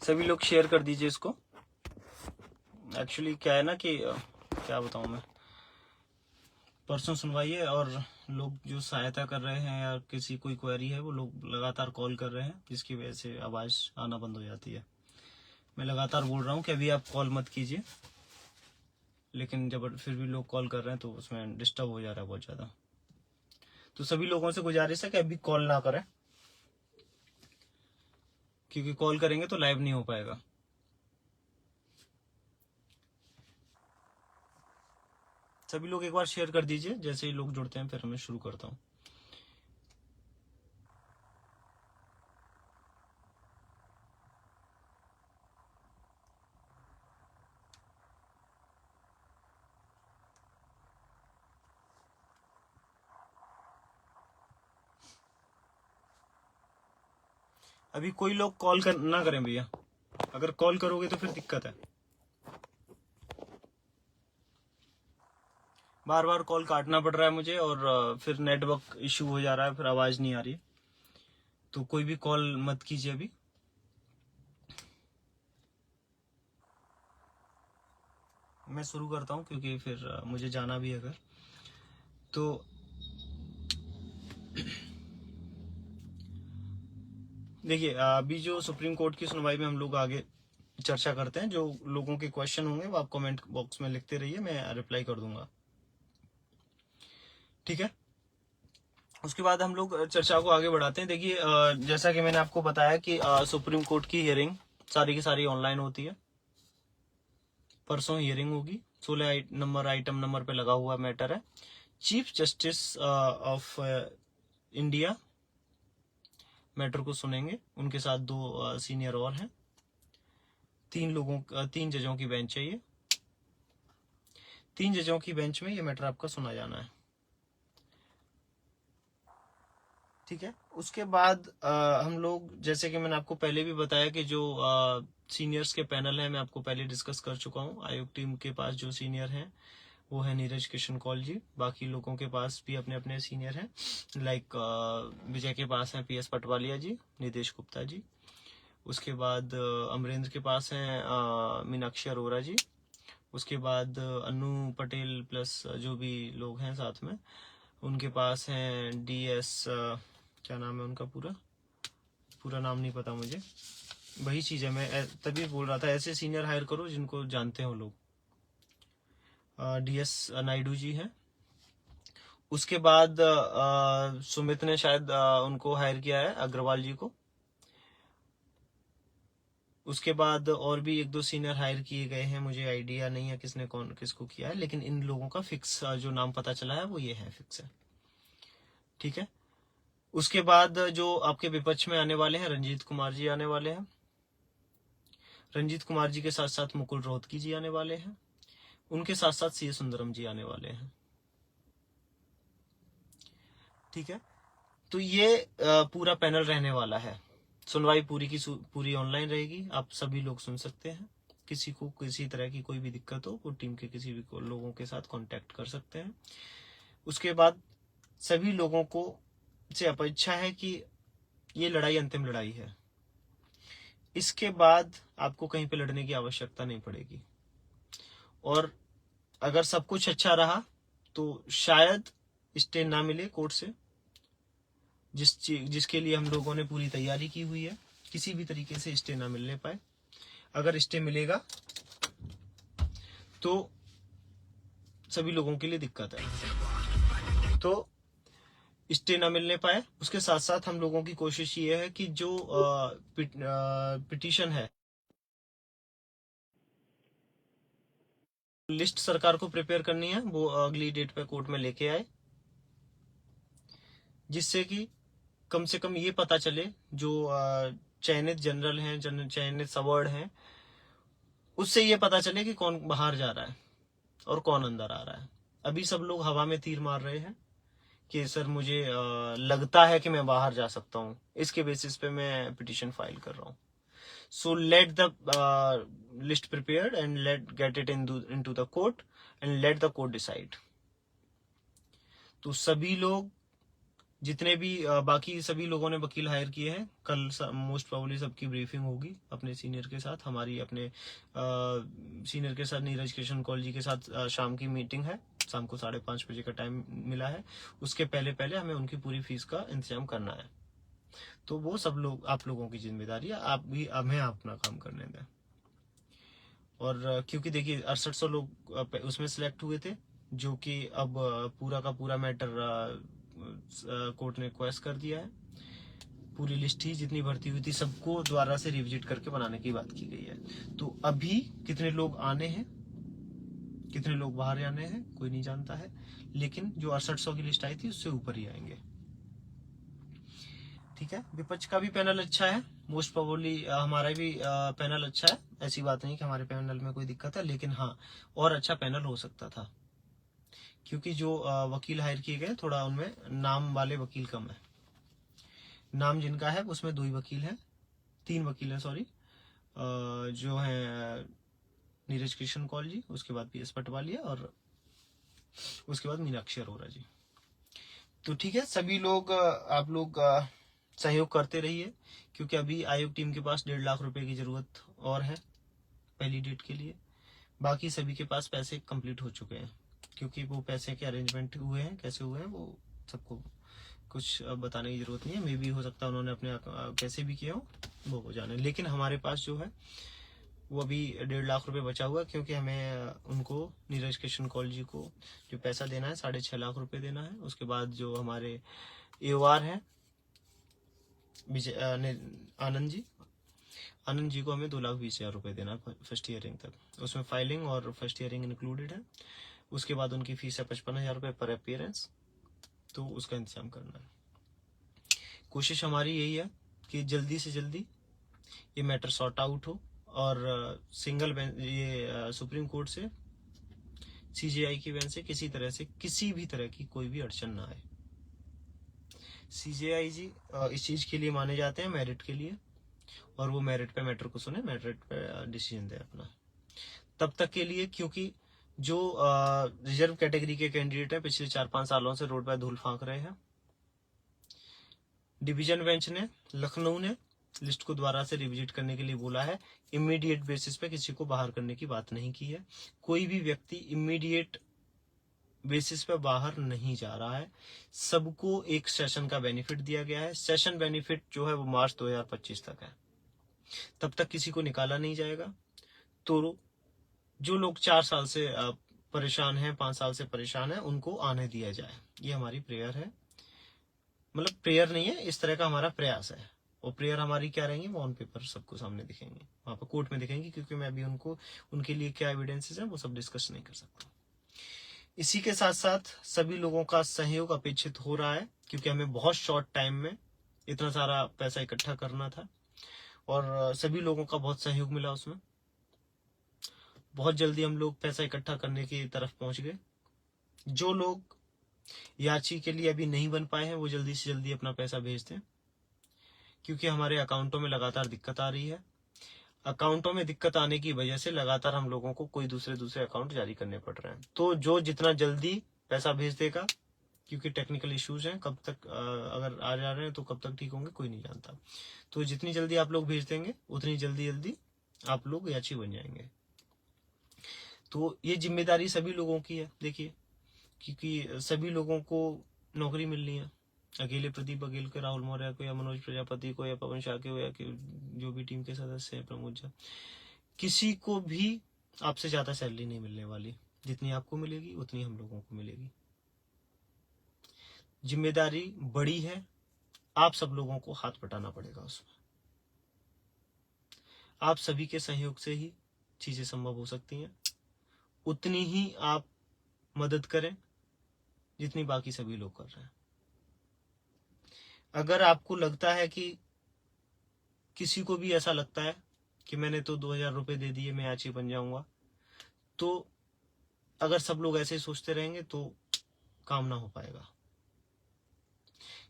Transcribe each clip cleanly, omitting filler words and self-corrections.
सभी लोग शेयर कर दीजिए इसको। एक्चुअली क्या है ना कि क्या बताऊं मैं, परसों सुनवाई है और लोग जो सहायता कर रहे हैं या किसी कोई क्वेरी है वो लोग लगातार कॉल कर रहे हैं, जिसकी वजह से आवाज़ आना बंद हो जाती है। मैं लगातार बोल रहा हूँ कि अभी आप कॉल मत कीजिए, लेकिन जब फिर भी लोग कॉल कर रहे हैं तो उसमें डिस्टर्ब हो जा रहा है बहुत ज़्यादा। तो सभी लोगों से गुजारिश है कि अभी कॉल ना करें, क्योंकि कॉल करेंगे तो लाइव नहीं हो पाएगा। सभी लोग एक बार शेयर कर दीजिए, जैसे ही लोग जुड़ते हैं फिर मैं शुरू करता हूँ। अभी कोई लोग कॉल ना करें भैया, अगर कॉल करोगे तो फिर दिक्कत है। बार बार कॉल काटना पड़ रहा है मुझे और फिर नेटवर्क इशू हो जा रहा है, फिर आवाज नहीं आ रही। तो कोई भी कॉल मत कीजिए अभी। मैं शुरू करता हूँ क्योंकि फिर मुझे जाना भी है अगर तो। देखिए, अभी जो सुप्रीम कोर्ट की सुनवाई में हम लोग आगे चर्चा करते हैं, जो लोगों के क्वेश्चन होंगे वो आप कमेंट बॉक्स में लिखते रहिए, मैं रिप्लाई कर दूंगा, ठीक है। उसके बाद हम लोग चर्चा को आगे बढ़ाते हैं। देखिए, जैसा कि मैंने आपको बताया कि सुप्रीम कोर्ट की हियरिंग सारी की सारी ऑनलाइन होती है। परसों हियरिंग होगी, 16 नंबर आइटम नंबर पे लगा हुआ मैटर है। Chief justice of India matter को सुनेंगे, उनके साथ 2 सीनियर और हैं। 3 जजों की बेंच है ये। 3 जजों की बेंच में ये मैटर आपका सुना जाना है, ठीक है। उसके बाद हम लोग, जैसे कि मैंने आपको पहले भी बताया कि जो सीनियर्स के पैनल है, मैं आपको पहले डिस्कस कर चुका हूँ। आयोग टीम के पास जो सीनियर हैं वो है नीरज किशन कौल जी। बाकी लोगों के पास भी अपने अपने सीनियर हैं, लाइक विजय के पास हैं PS पटवालिया जी, नितेश गुप्ता जी। उसके बाद अमरेंद्र के पास हैं मीनाक्षी अरोरा जी। उसके बाद अनु पटेल प्लस जो भी लोग हैं साथ में, उनके पास हैं DS, क्या नाम है उनका, पूरा नाम नहीं पता मुझे। वही चीज़ है, मैं तभी बोल रहा था ऐसे सीनियर हायर करो जिनको जानते हो लोग। DS नायडू जी हैं। उसके बाद सुमित ने शायद उनको हायर किया है, अग्रवाल जी को। उसके बाद और भी 1-2 सीनियर हायर किए गए हैं, मुझे आइडिया नहीं है किसने कौन किसको किया है, लेकिन इन लोगों का फिक्स जो नाम पता चला है वो ये है, फिक्स है, ठीक है। उसके बाद जो आपके विपक्ष में आने वाले हैं, रंजीत कुमार जी आने वाले हैं। रंजीत कुमार जी के साथ साथ मुकुल रोहतगी जी आने वाले हैं। उनके साथ साथ CA सुंदरम जी आने वाले हैं, ठीक है। तो ये पूरा पैनल रहने वाला है। सुनवाई पूरी की पूरी ऑनलाइन रहेगी, आप सभी लोग सुन सकते हैं। किसी को किसी तरह की कोई भी दिक्कत हो वो टीम के किसी भी लोगों के साथ कांटेक्ट कर सकते हैं। उसके बाद सभी लोगों को से अपेक्षा है कि ये लड़ाई अंतिम लड़ाई है। इसके बाद आपको कहीं पे लड़ने की आवश्यकता नहीं पड़ेगी, और अगर सब कुछ अच्छा रहा तो शायद स्टे ना मिले कोर्ट से, जिसके लिए हम लोगों ने पूरी तैयारी की हुई है। किसी भी तरीके से स्टे ना मिलने पाए। अगर स्टे मिलेगा तो सभी लोगों के लिए दिक्कत है, तो स्टे ना मिलने पाए। उसके साथ साथ हम लोगों की कोशिश ये है कि जो पिटीशन है, लिस्ट सरकार को प्रिपेयर करनी है, वो अगली डेट पे कोर्ट में लेके आए, जिससे कि कम से कम ये पता चले जो चयनित जनरल हैं, चयनित सवर्ड हैं, उससे ये पता चले कि कौन बाहर जा रहा है और कौन अंदर आ रहा है। अभी सब लोग हवा में तीर मार रहे हैं कि सर मुझे लगता है कि मैं बाहर जा सकता हूँ, इसके बेसिस पे मैं पिटीशन फाइल कर रहा हूँ। So let the list prepared and let get it into the court and let the court decide. तो सभी लोग जितने भी बाकी सभी लोगों ने वकील हायर किए हैं, कल मोस्ट प्रोबेबली सबकी ब्रीफिंग होगी अपने सीनियर के साथ, हमारी अपने सीनियर के साथ, नीरज किशन कौल जी के साथ शाम की मीटिंग है, शाम को 5:30 बजे का टाइम मिला है। उसके पहले पहले हमें उनकी पूरी फीस का इंतजाम करना है। तो वो सब लोग, आप लोगों की जिम्मेदारी है, आप भी हमें अपना काम करने दें। और क्योंकि देखिए 6800 लोग उसमें सिलेक्ट हुए थे, जो कि अब पूरा का पूरा मैटर कोर्ट ने क्वेश्चन कर दिया है। पूरी लिस्ट ही जितनी भर्ती हुई थी सबको दोबारा से रिविजिट करके बनाने की बात की गई है। तो अभी कितने लोग आने हैं, कितने लोग बाहर जाने हैं, कोई नहीं जानता है, लेकिन जो 6800 की लिस्ट आई थी उससे ऊपर ही आएंगे। ठीक है, विपक्ष का भी पैनल अच्छा है, मोस्ट प्रोबेबली हमारा भी पैनल अच्छा है, ऐसी बात नहीं कि हमारे पैनल में कोई दिक्कत है, लेकिन हाँ और अच्छा पैनल हो सकता था, क्योंकि जो वकील हायर किए गए थोड़ा उनमें नाम वाले वकील कम है। नाम जिनका है उसमें 2 ही वकील हैं, 3 वकील हैं सॉरी, जो है नीरज किशन कौल जी, उसके बाद PS पटवालिया और उसके बाद मीनाक्षी अरोरा जी। तो ठीक है, सभी लोग आप लोग सहयोग करते रहिए, क्योंकि अभी आयोग टीम के पास 1.5 लाख रुपए की जरूरत और है पहली डेट के लिए। बाकी सभी के पास पैसे कंप्लीट हो चुके हैं, क्योंकि वो पैसे के अरेंजमेंट हुए हैं, कैसे हुए हैं वो सबको कुछ बताने की जरूरत नहीं है। मे भी हो सकता है उन्होंने अपने कैसे भी किया हो, वो जाने। लेकिन हमारे पास जो है वो अभी 1.5 लाख रुपए बचा हुआ है, क्योंकि हमें उनको, नीरज किशन कौल जी को जो पैसा देना है 6.5 लाख रुपए देना है। उसके बाद जो हमारे AOR है आनंद जी को हमें 2,20,000 रुपए देना है फर्स्ट ईयरिंग तक। उसमें फाइलिंग और फर्स्ट ईयरिंग इंक्लूडेड है। उसके बाद उनकी फीस है 55,000 रुपए पर अपीयरेंस, तो उसका इंतजाम करना है। कोशिश हमारी यही है कि जल्दी से जल्दी ये मैटर सॉर्ट आउट हो, और सिंगल ये सुप्रीम कोर्ट से CJI की बेंच से किसी भी तरह की कोई भी अड़चन ना आए। CJI जी इस चीज के लिए माने जाते हैं, मेरिट के लिए, और वो मेरिट पे मैटर को सुने, मेरिट पे डिसीजन दे अपना। तब तक के लिए, क्योंकि जो रिजर्व कैटेगरी के कैंडिडेट है पिछले 4-5 सालों से रोड पर धूल फांक रहे हैं, डिवीजन बेंच ने, लखनऊ ने लिस्ट को दोबारा से रिविजिट करने के लिए बोला है। इमीडिएट बेसिस पे किसी को बाहर करने की बात नहीं की है। कोई भी व्यक्ति इमीडिएट बेसिस पे बाहर नहीं जा रहा है, सबको एक सेशन का बेनिफिट दिया गया है। सेशन बेनिफिट जो है वो मार्च 2025 तक है, तब तक किसी को निकाला नहीं जाएगा। तो जो लोग 4 साल से परेशान हैं, 5 साल से परेशान हैं, उनको आने दिया जाए, ये हमारी प्रेयर है। मतलब प्रेयर नहीं है, इस तरह का हमारा प्रयास है। और प्रेयर हमारी क्या रहेंगी वो ऑन पेपर सबको सामने दिखेंगे, वहां पर कोर्ट में दिखेंगे, क्योंकि मैं अभी उनको उनके लिए क्या एविडेंसेस है वो सब डिस्कस नहीं कर सकता। इसी के साथ साथ सभी लोगों का सहयोग अपेक्षित हो रहा है, क्योंकि हमें बहुत शॉर्ट टाइम में इतना सारा पैसा इकट्ठा करना था, और सभी लोगों का बहुत सहयोग मिला उसमें। बहुत जल्दी हम लोग पैसा इकट्ठा करने की तरफ पहुंच गए। जो लोग याची के लिए अभी नहीं बन पाए हैं वो जल्दी से जल्दी अपना पैसा भेज दें, क्योंकि हमारे अकाउंटों में लगातार दिक्कत आ रही है। अकाउंटों में दिक्कत आने की वजह से लगातार हम लोगों को कोई दूसरे अकाउंट जारी करने पड़ रहे हैं। तो जो जितना जल्दी पैसा भेज देगा, क्योंकि टेक्निकल इश्यूज हैं, कब तक अगर आ जा रहे हैं तो कब तक ठीक होंगे कोई नहीं जानता। तो जितनी जल्दी आप लोग भेज देंगे उतनी जल्दी आप लोग याची बन जाएंगे। तो ये जिम्मेदारी सभी लोगों की है, देखिए, क्योंकि सभी लोगों को नौकरी मिलनी है। अकेले प्रदीप बघेल को, राहुल मौर्य को, या मनोज प्रजापति को, या पवन शाह को, या जो भी टीम के सदस्य हैं, प्रमोद झा, किसी को भी आपसे ज्यादा सैलरी नहीं मिलने वाली। जितनी आपको मिलेगी उतनी हम लोगों को मिलेगी। जिम्मेदारी बड़ी है, आप सब लोगों को हाथ बटाना पड़ेगा उसमें। आप सभी के सहयोग से ही चीजें संभव हो सकती हैं। उतनी ही आप मदद करें जितनी बाकी सभी लोग कर रहे हैं। अगर आपको लगता है कि किसी को भी ऐसा लगता है कि मैंने तो 2,000 रुपए दे दिए, मैं याची बन जाऊंगा, तो अगर सब लोग ऐसे सोचते रहेंगे तो काम ना हो पाएगा।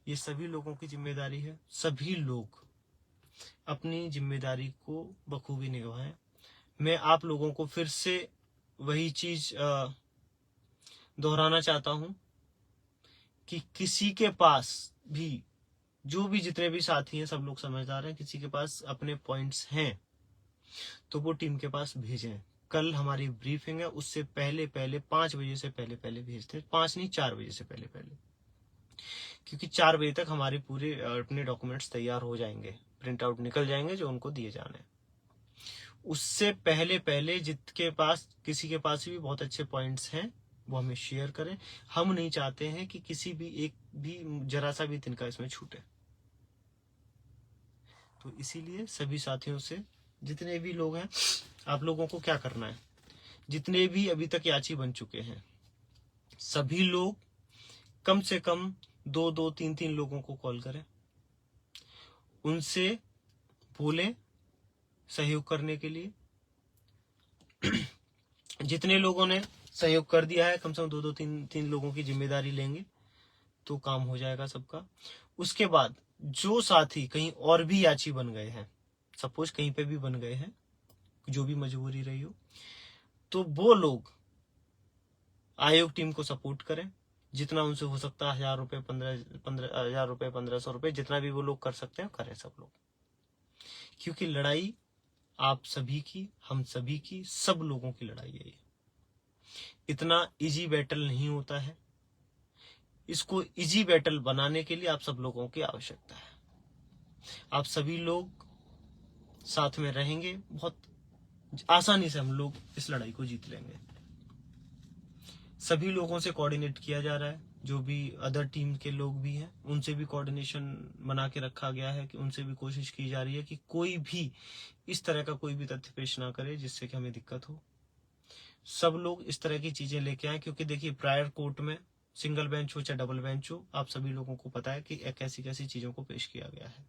ये सभी लोगों की जिम्मेदारी है। सभी लोग अपनी जिम्मेदारी को बखूबी निभाएं। मैं आप लोगों को फिर से वही चीज दोहराना चाहता हूं कि किसी के पास भी, जो भी जितने भी साथी हैं सब लोग समझदार हैं, किसी के पास अपने पॉइंट्स हैं तो वो टीम के पास भेजें। कल हमारी ब्रीफिंग है, उससे पहले पहले 5 बजे से पहले पहले भेजते, 5 नहीं 4 बजे से पहले पहले, क्योंकि 4 बजे तक हमारे पूरे अपने डॉक्यूमेंट्स तैयार हो जाएंगे, प्रिंट आउट निकल जाएंगे जो उनको दिए जाने। उससे पहले पहले जिसके पास, किसी के पास भी बहुत अच्छे पॉइंट्स हैं वो हमें शेयर करें। हम नहीं चाहते हैं कि किसी भी एक भी जरा सा भी तिनका इसमें छूटे। तो इसीलिए सभी साथियों से, जितने भी लोग हैं, आप लोगों को क्या करना है, जितने भी अभी तक याची बन चुके हैं सभी लोग कम से कम 2-2, 3-3 लोगों को कॉल करें, उनसे बोलें सहयोग करने के लिए। जितने लोगों ने सहयोग कर दिया है कम से कम 2-2, 3-3 लोगों की जिम्मेदारी लेंगे तो काम हो जाएगा सबका। उसके बाद जो साथी कहीं और भी याची बन गए हैं, सपोज कहीं पे भी बन गए हैं, जो भी मजबूरी रही हो, तो वो लोग आयोग टीम को सपोर्ट करें, जितना उनसे हो सकता है, 1000 रुपए, 15,000 रुपए, 1500 रुपए, जितना भी वो लोग कर सकते हैं करें सब लोग। क्योंकि लड़ाई आप सभी की, हम सभी की, सब लोगों की लड़ाई है ये। इतना इजी बैटल नहीं होता है, इसको इजी बैटल बनाने के लिए आप सब लोगों की आवश्यकता है। आप सभी लोग साथ में रहेंगे, बहुत आसानी से हम लोग इस लड़ाई को जीत लेंगे। सभी लोगों से कोऑर्डिनेट किया जा रहा है, जो भी अदर टीम के लोग भी हैं उनसे भी कोऑर्डिनेशन बना के रखा गया है, कि उनसे भी कोशिश की जा रही है कि कोई भी इस तरह का कोई भी तथ्य पेश ना करे जिससे कि हमें दिक्कत हो। सब लोग इस तरह की चीजें लेके आए, क्योंकि देखिए प्रायर कोर्ट में सिंगल बेंच हो चाहे डबल बेंच हो, आप सभी लोगों को पता है कि कैसी कैसी चीजों को पेश किया गया है।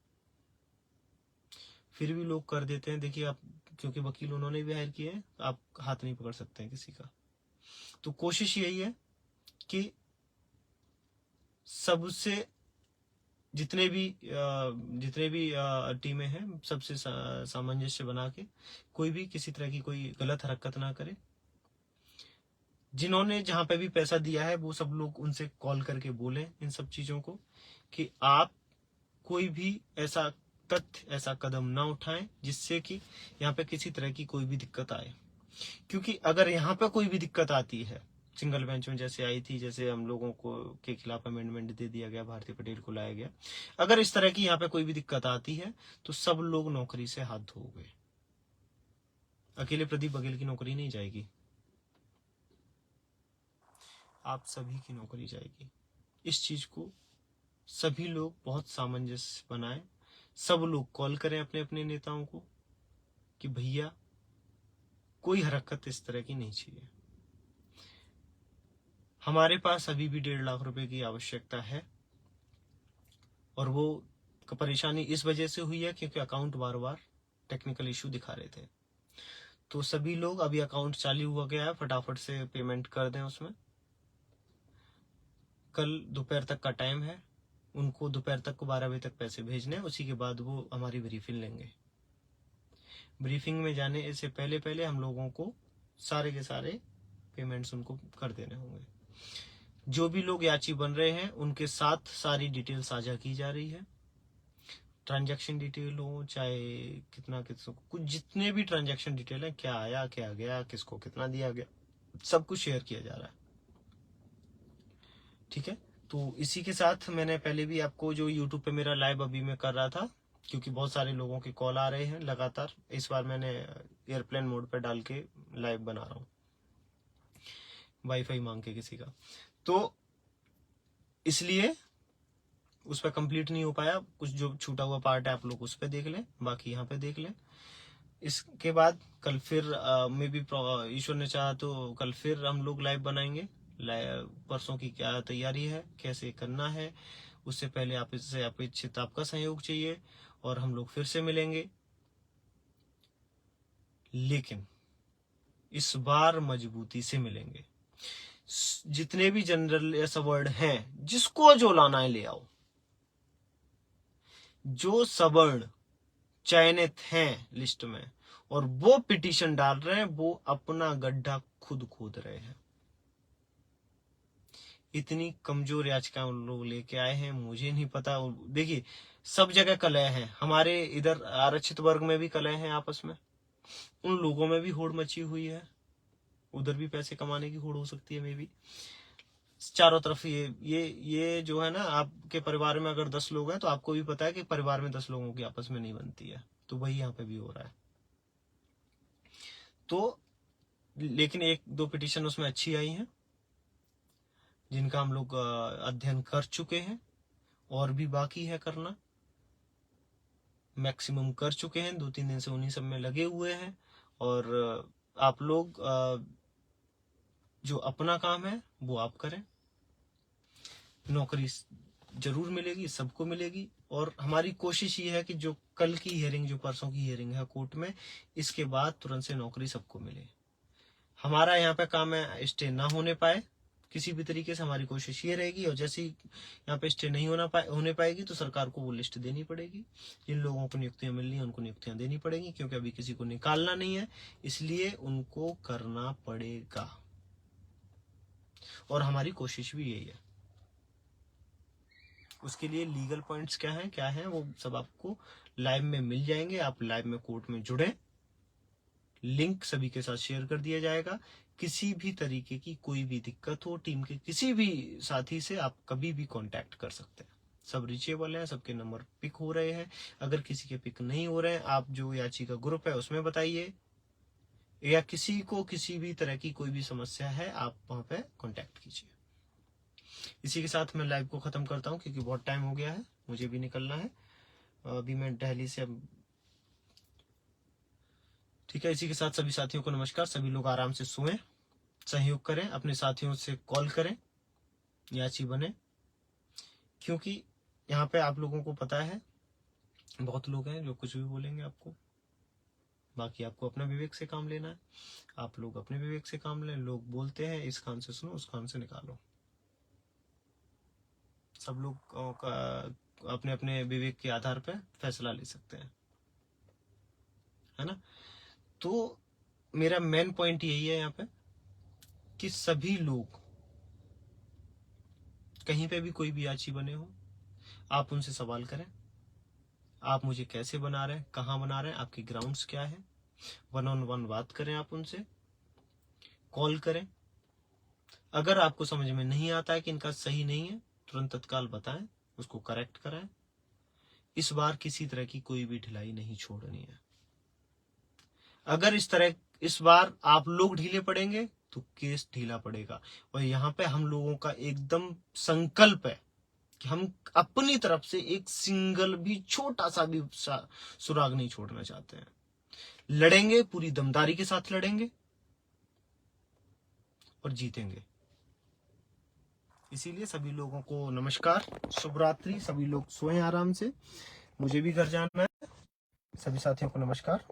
फिर भी लोग कर देते हैं। देखिए आप, क्योंकि वकील उन्होंने भी हायर किए हैं, आप हाथ नहीं पकड़ सकते हैं किसी का। तो कोशिश यही है कि सबसे जितने भी टीमें हैं सबसे सामंजस्य बना के कोई भी किसी तरह की कोई गलत हरकत ना करे। जिन्होंने जहां पे भी पैसा दिया है वो सब लोग उनसे कॉल करके बोलें इन सब चीजों को, कि आप कोई भी ऐसा तथ्य, ऐसा कदम ना उठाएं जिससे कि यहाँ पे किसी तरह की कोई भी दिक्कत आए। क्योंकि अगर यहाँ पे कोई भी दिक्कत आती है, सिंगल बेंच में जैसे आई थी, जैसे हम लोगों को के खिलाफ अमेंडमेंट दे दिया गया, भारती पटेल को लाया गया, अगर इस तरह की यहाँ पे कोई भी दिक्कत आती है तो सब लोग नौकरी से हाथ धोगे। अकेले प्रदीप बघेल की नौकरी नहीं जाएगी, आप सभी की नौकरी जाएगी। इस चीज को सभी लोग बहुत सामंजस्य बनाएं। सब लोग कॉल करें अपने अपने नेताओं को कि भैया कोई हरकत इस तरह की नहीं चाहिए। हमारे पास अभी भी 1.5 लाख रुपए की आवश्यकता है, और वो परेशानी इस वजह से हुई है क्योंकि अकाउंट बार बार टेक्निकल इशू दिखा रहे थे। तो सभी लोग, अभी अकाउंट चालू हो गया है, फटाफट से पेमेंट कर दें उसमें। कल दोपहर तक का टाइम है, उनको दोपहर तक को 12 बजे तक पैसे भेजने, उसी के बाद वो हमारी ब्रीफिंग लेंगे। ब्रीफिंग में जाने से पहले पहले हम लोगों को सारे के सारे पेमेंट्स उनको कर देने होंगे। जो भी लोग याची बन रहे हैं उनके साथ सारी डिटेल साझा की जा रही है, ट्रांजैक्शन डिटेल हो चाहे कितना किसको, कुछ जितने भी ट्रांजैक्शन डिटेल है, क्या आया क्या गया, किसको कितना दिया गया, सब कुछ शेयर किया जा रहा है। ठीक है, तो इसी के साथ मैंने पहले भी आपको जो यूट्यूब पे मेरा लाइव अभी मैं कर रहा था, क्योंकि बहुत सारे लोगों के कॉल आ रहे हैं लगातार, इस बार मैंने एयरप्लेन मोड पे डाल के लाइव बना रहा हूँ, वाईफाई मांग के किसी का, तो इसलिए उस पर कंप्लीट नहीं हो पाया। कुछ जो छूटा हुआ पार्ट है आप लोग उस पर देख लें, बाकी यहाँ पे देख लें। इसके बाद कल फिर मे भी ईश्वर ने चाहा तो कल फिर हम लोग लाइव बनाएंगे। परसों की क्या तैयारी है, कैसे करना है, उससे पहले आप इससे अपेक्षित आपका सहयोग चाहिए, और हम लोग फिर से मिलेंगे। लेकिन इस बार मजबूती से मिलेंगे। जितने भी जनरल ऐसा वर्ड हैं, जिसको जो लाना है ले आओ। जो सवर्ण चयनित हैं लिस्ट में और वो पिटीशन डाल रहे हैं, वो अपना गड्ढा खुद खोद रहे हैं। इतनी कमजोर याचिका उन लोग लेके आए हैं, मुझे नहीं पता। देखिए, सब जगह कलह है, हमारे इधर आरक्षित वर्ग में भी कलह है आपस में, उन लोगों में भी होड़ मची हुई है, उधर भी पैसे कमाने की होड़ हो सकती है मे बी। चारों तरफ ये जो है ना, आपके परिवार में अगर 10 लोग हैं तो आपको भी पता है कि परिवार में 10 लोगों की आपस में नहीं बनती है, तो वही यहाँ पे भी हो रहा है। तो लेकिन 1-2 पिटीशन उसमें अच्छी आई हैं, जिनका हम लोग अध्ययन कर चुके हैं, और भी बाकी है करना। मैक्सिमम कर चुके हैं, 2-3 दिन से उन्हीं सब में लगे हुए हैं। और आप लोग जो अपना काम है वो आप करें, नौकरी जरूर मिलेगी, सबको मिलेगी। और हमारी कोशिश ये है कि जो कल की हियरिंग, जो परसों की हियरिंग है कोर्ट में, इसके बाद तुरंत से नौकरी सबको मिले। हमारा यहाँ पे काम है स्टे ना होने पाए किसी भी तरीके से, हमारी कोशिश ये रहेगी। और जैसे ही यहाँ पे स्टे नहीं होने पाएगी तो सरकार को वो लिस्ट देनी पड़ेगी, जिन लोगों को नियुक्तियां मिलनी है उनको नियुक्तियां देनी पड़ेगी, क्योंकि अभी किसी को निकालना नहीं है, इसलिए उनको करना पड़ेगा। और हमारी कोशिश भी यही है। उसके लिए लीगल पॉइंट्स क्या है वो सब आपको लाइव में मिल जाएंगे। आप लाइव में कोर्ट में जुड़े, लिंक सभी के साथ शेयर कर दिया जाएगा। किसी भी तरीके की कोई भी दिक्कत हो, टीम के किसी भी साथी से आप कभी भी कांटेक्ट कर सकते हैं, सब रीचेबल है, सबके नंबर पिक हो रहे हैं। अगर किसी के पिक नहीं हो रहे हैं, आप जो याचिका ग्रुप है उसमें बताइए, या किसी को किसी भी तरह की कोई भी समस्या है आप वहां पे कांटेक्ट कीजिए। इसी के साथ मैं लाइव को खत्म करता हूं, क्योंकि बहुत टाइम हो गया है, मुझे भी निकलना है अभी, मैं दिल्ली से। ठीक है, इसी के साथ सभी साथियों को नमस्कार। सभी लोग आराम से सोएं, सहयोग करें, अपने साथियों से कॉल करें, याची बने, क्योंकि यहाँ पे आप लोगों को पता है बहुत लोग हैं जो कुछ भी बोलेंगे आपको। बाकी आपको अपना विवेक से काम लेना है, आप लोग अपने विवेक से काम लें। लोग बोलते हैं इस कान से सुनो, उस कान से निकालो। सब लोग अपने अपने विवेक के आधार पर फैसला ले सकते हैं, है ना। तो मेरा मेन पॉइंट यही है यहाँ पे कि सभी लोग, कहीं पे भी कोई भी याची बने हो, आप उनसे सवाल करें, आप मुझे कैसे बना रहे हैं, कहाँ बना रहे हैं, आपके ग्राउंड्स क्या है। 1-on-1 बात करें, आप उनसे कॉल करें। अगर आपको समझ में नहीं आता है कि इनका सही नहीं है, तुरंत तत्काल बताएं, उसको करेक्ट कराएं। इस बार किसी तरह की कोई भी ढिलाई नहीं छोड़नी है। अगर इस बार आप लोग ढीले पड़ेंगे तो केस ढीला पड़ेगा। और यहाँ पे हम लोगों का एकदम संकल्प है कि हम अपनी तरफ से एक सिंगल भी छोटा सा भी सुराग नहीं छोड़ना चाहते हैं। लड़ेंगे, पूरी दमदारी के साथ लड़ेंगे और जीतेंगे। इसीलिए सभी लोगों को नमस्कार, शुभ रात्रि। सभी लोग सोएं आराम से, मुझे भी घर जाना है। सभी साथियों को नमस्कार।